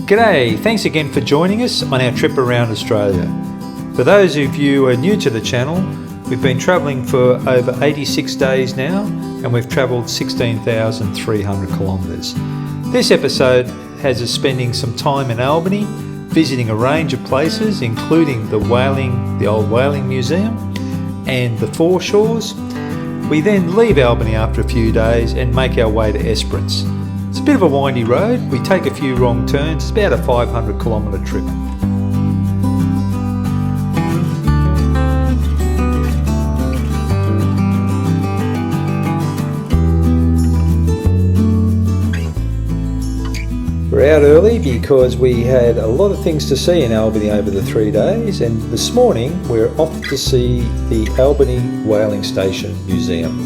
G'day, thanks again for joining us on our trip around Australia. For those of you who are new to the channel, we've been travelling for over 86 days now and we've travelled 16,300 kilometres. This episode has us spending some time in Albany, visiting a range of places including the old whaling museum and the foreshores. We then leave Albany after a few days and make our way to Esperance. It's a bit of a windy road, we take a few wrong turns, it's about a 500 kilometre trip. We're out early because we had a lot of things to see in Albany over the 3 days, and this morning we're off to see the Albany Whaling Station Museum.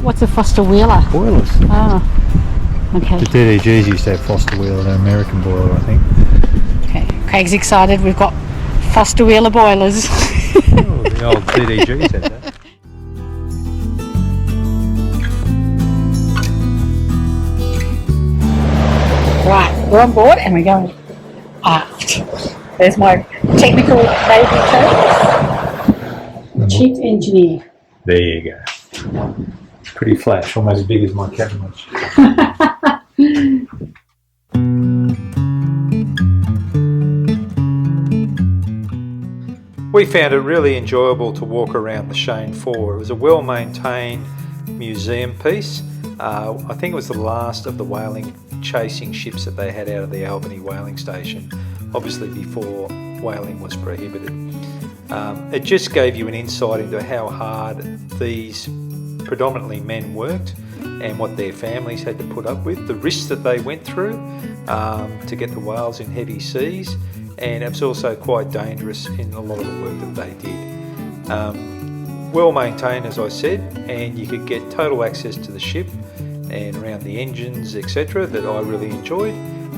What's a Foster Wheeler? Boilers. Oh, okay. The DDGs used to have Foster Wheeler, an American boiler, I think. Okay, Craig's excited. We've got Foster Wheeler boilers. Oh, the old DDGs had that. Right, we're on board and we're going aft. There's my technical Navy coat. Chief engineer. There you go. Pretty flash, almost as big as my cabin watch. We found it really enjoyable to walk around the Shane 4. It was a well-maintained museum piece. I think it was the last of the whaling chasing ships that they had out of the Albany whaling station, obviously before whaling was prohibited. It just gave you an insight into how hard these predominantly men worked and what their families had to put up with, the risks that they went through to get the whales in heavy seas, and it was also quite dangerous in a lot of the work that they did. Well maintained, as I said, and you could get total access to the ship and around the engines, etc., that I really enjoyed,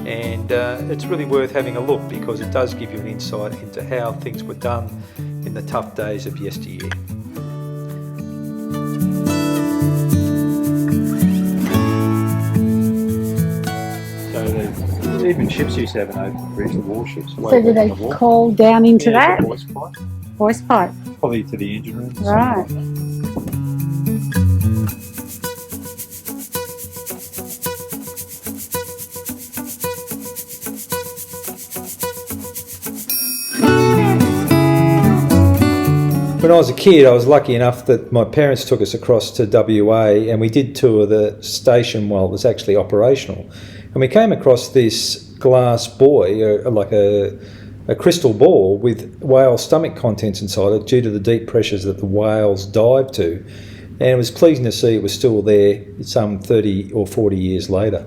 and it's really worth having a look because it does give you an insight into how things were done in the tough days of yesteryear. Even ships used to have an open bridge, the warships. So do they call down into that? Voice pipe. Voice pipe. Probably to the engine room. Right. When I was a kid, I was lucky enough that my parents took us across to WA and we did tour the station while it was actually operational. And we came across this glass buoy, like a crystal ball with whale stomach contents inside it due to the deep pressures that the whales dive to. And it was pleasing to see it was still there some 30 or 40 years later.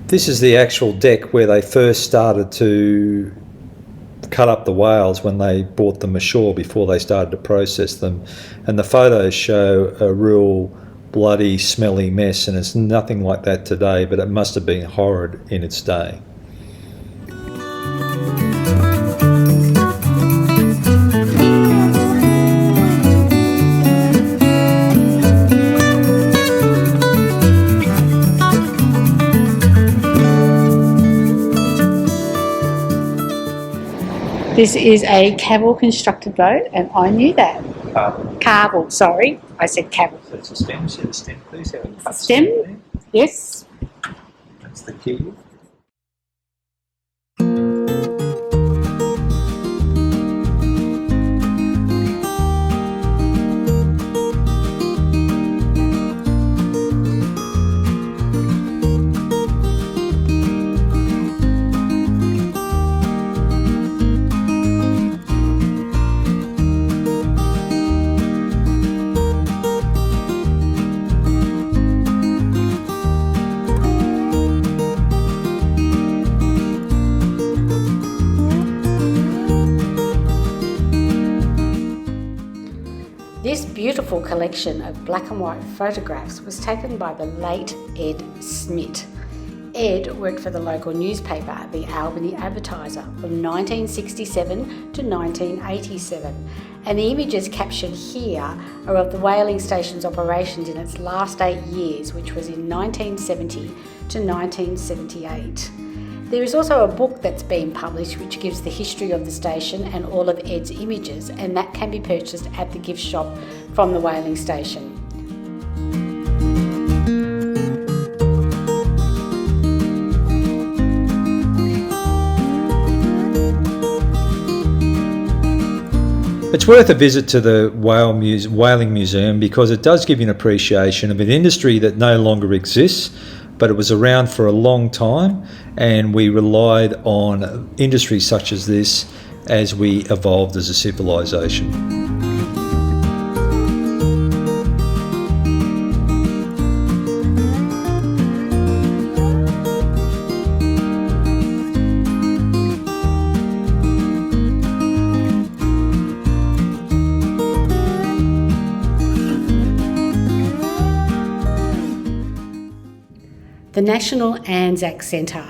This is the actual deck where they first started to cut up the whales when they brought them ashore before they started to process them. And the photos show a real bloody, smelly mess, and it's nothing like that today, but it must have been horrid in its day. This is a Cavill constructed boat, and I knew that. Cavill, sorry. I said Cavill. So it's a stem. See the stem, please? Stem? Yes. That's the key. This beautiful collection of black and white photographs was taken by the late Ed Smith. Ed worked for the local newspaper, the Albany Advertiser, from 1967 to 1987, and the images captured here are of the whaling station's operations in its last 8 years, which was in 1970 to 1978. There is also a book that's been published which gives the history of the station and all of Ed's images, and that can be purchased at the gift shop from the whaling station. It's worth a visit to the Whaling Museum because it does give you an appreciation of an industry that no longer exists, but it was around for a long time, and we relied on industries such as this as we evolved as a civilization. The National ANZAC Centre,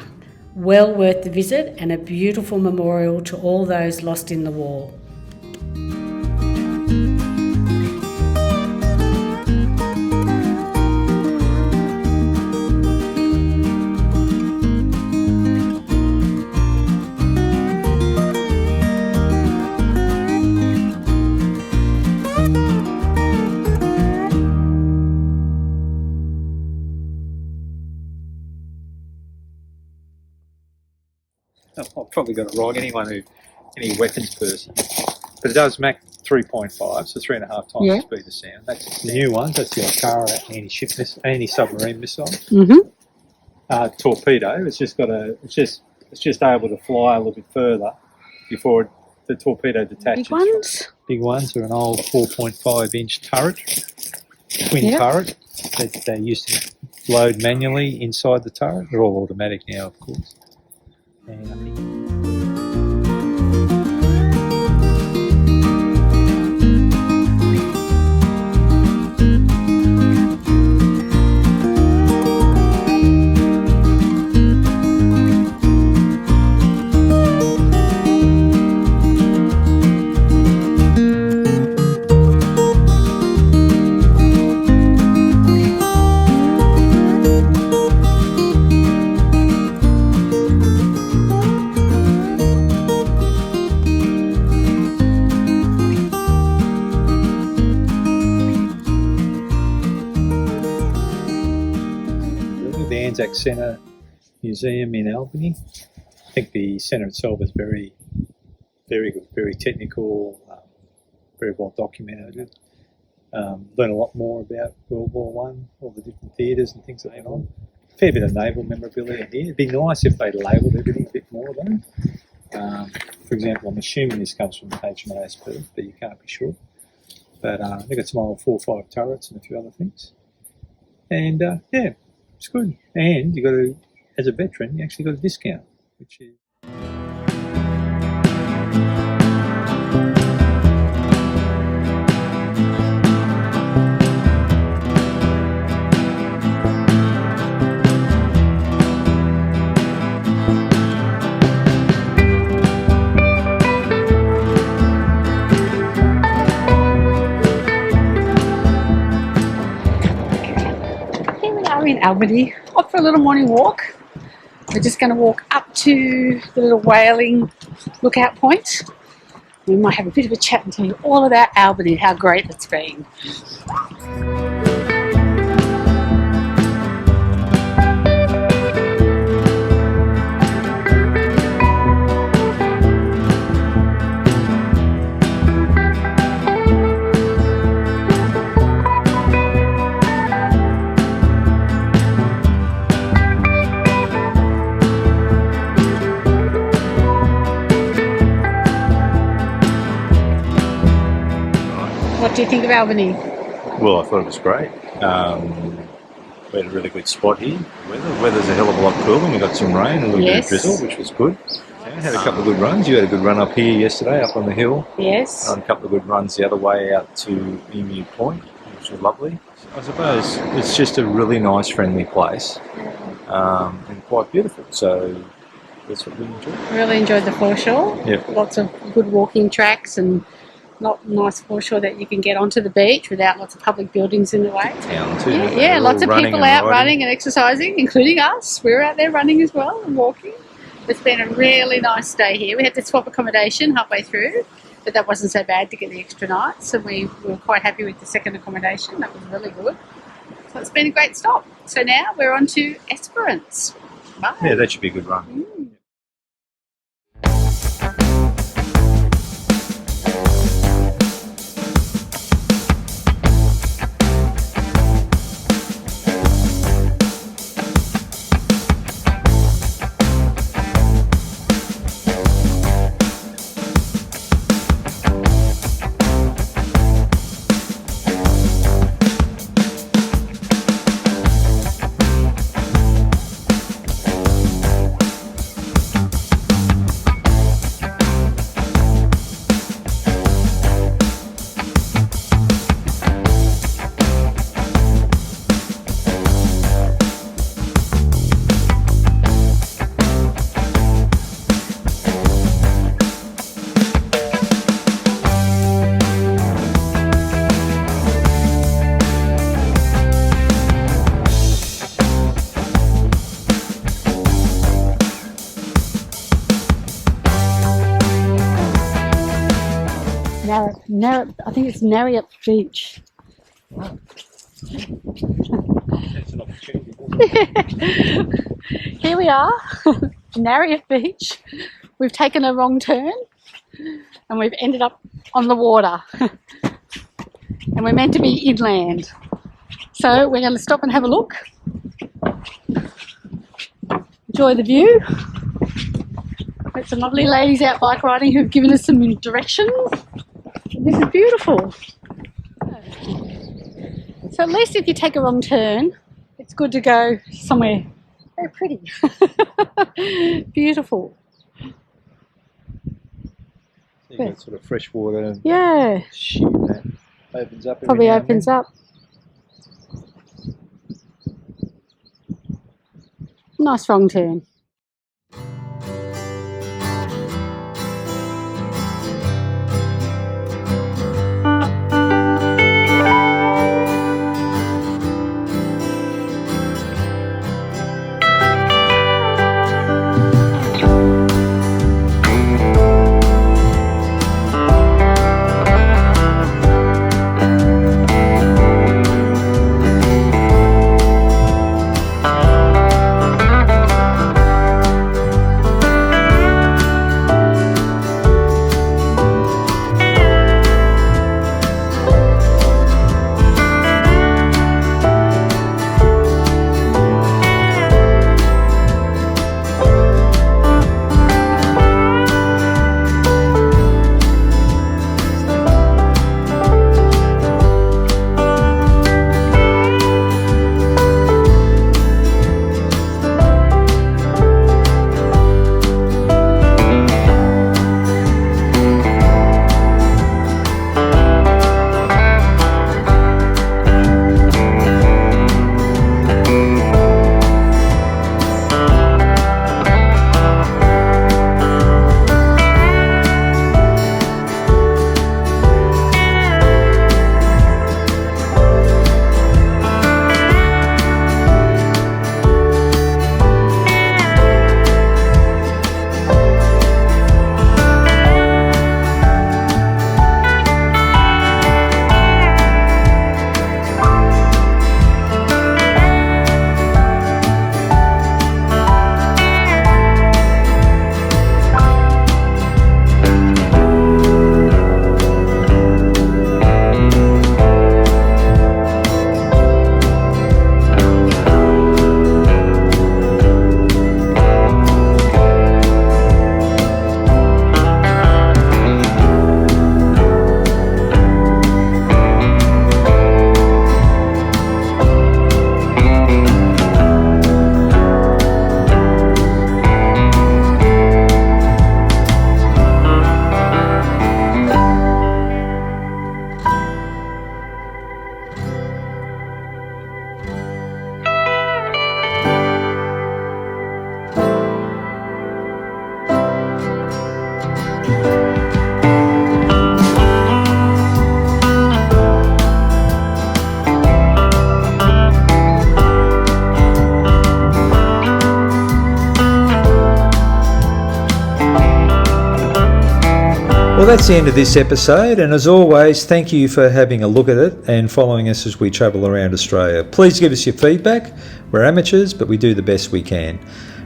well worth the visit and a beautiful memorial to all those lost in the war. I've probably got it wrong. Any weapons person, but it does Mach 3.5, so 3.5 times the speed of sound. That's the new one. That's the Okara anti-submarine missile. Torpedo. It's just able to fly a little bit further before the torpedo detaches. Big ones. Big ones are an old 4.5-inch turret, twin turret that they used to load manually inside the turret. They're all automatic now, of course. And I think the ANZAC Centre Museum in Albany. I think the centre itself is very, very good, very technical, very well documented. Learn a lot more about World War One, all the different theatres and things that went on. A fair bit of naval memorabilia here. It'd be nice if they labelled everything a bit more though. For example, I'm assuming this comes from HMAS Perth, but you can't be sure. But they've got some old 4.5 turrets and a few other things. And yeah, it's good. And you got to, as a veteran, you actually got a discount, which is. In Albany, off for a little morning walk. We're just going to walk up to the little whaling lookout point. We might have a bit of a chat and tell you all about Albany, how great it's been. What do you think of Albany? Well, I thought it was great. We had a really good spot here. The weather's a hell of a lot cooler. We got some rain and a little bit of drizzle, which was good. I had a couple of good runs. You had a good run up here yesterday, up on the hill. Yes. And a couple of good runs the other way out to Emu Point, which was lovely. I suppose it's just a really nice, friendly place, and quite beautiful. So that's what we enjoyed. Really enjoyed the foreshore. Yep. Lots of good walking tracks and nice foreshore that you can get onto the beach without lots of public buildings in the way. Town too. Yeah, lots of people out riding. running and exercising, including us. We were out there running as well and walking. It's been a really nice day here. We had to swap accommodation halfway through, but that wasn't so bad to get the extra nights, and we were quite happy with the second accommodation. That was really good. So it's been a great stop. So now we're on to Esperance. Bye. Yeah, that should be a good run. I think it's Narrowup Beach. That's an opportunity. Here we are, Narrowup Beach. We've taken a wrong turn and we've ended up on the water. And we're meant to be inland. So we're going to stop and have a look. Enjoy the view. Got some lovely ladies out bike riding who've given us some directions. This is beautiful. So at least if you take a wrong turn, it's good to go somewhere very pretty. Beautiful. You got sort of fresh water. Yeah. Shoot, that opens up. Probably opens up. Nice wrong turn. that's the end of this episode, and as always, thank you for having a look at it and following us as we travel around Australia. Please give us your feedback. We're amateurs, but we do the best we can.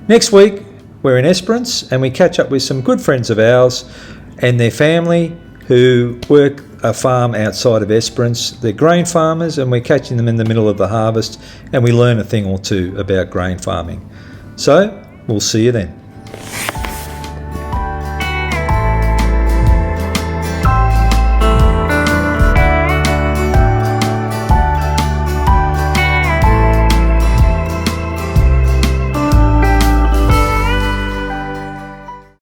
Next week, we're in Esperance, and we catch up with some good friends of ours and their family who work a farm outside of Esperance. They're grain farmers, and we're catching them in the middle of the harvest, and we learn a thing or two about grain farming. So, we'll see you then.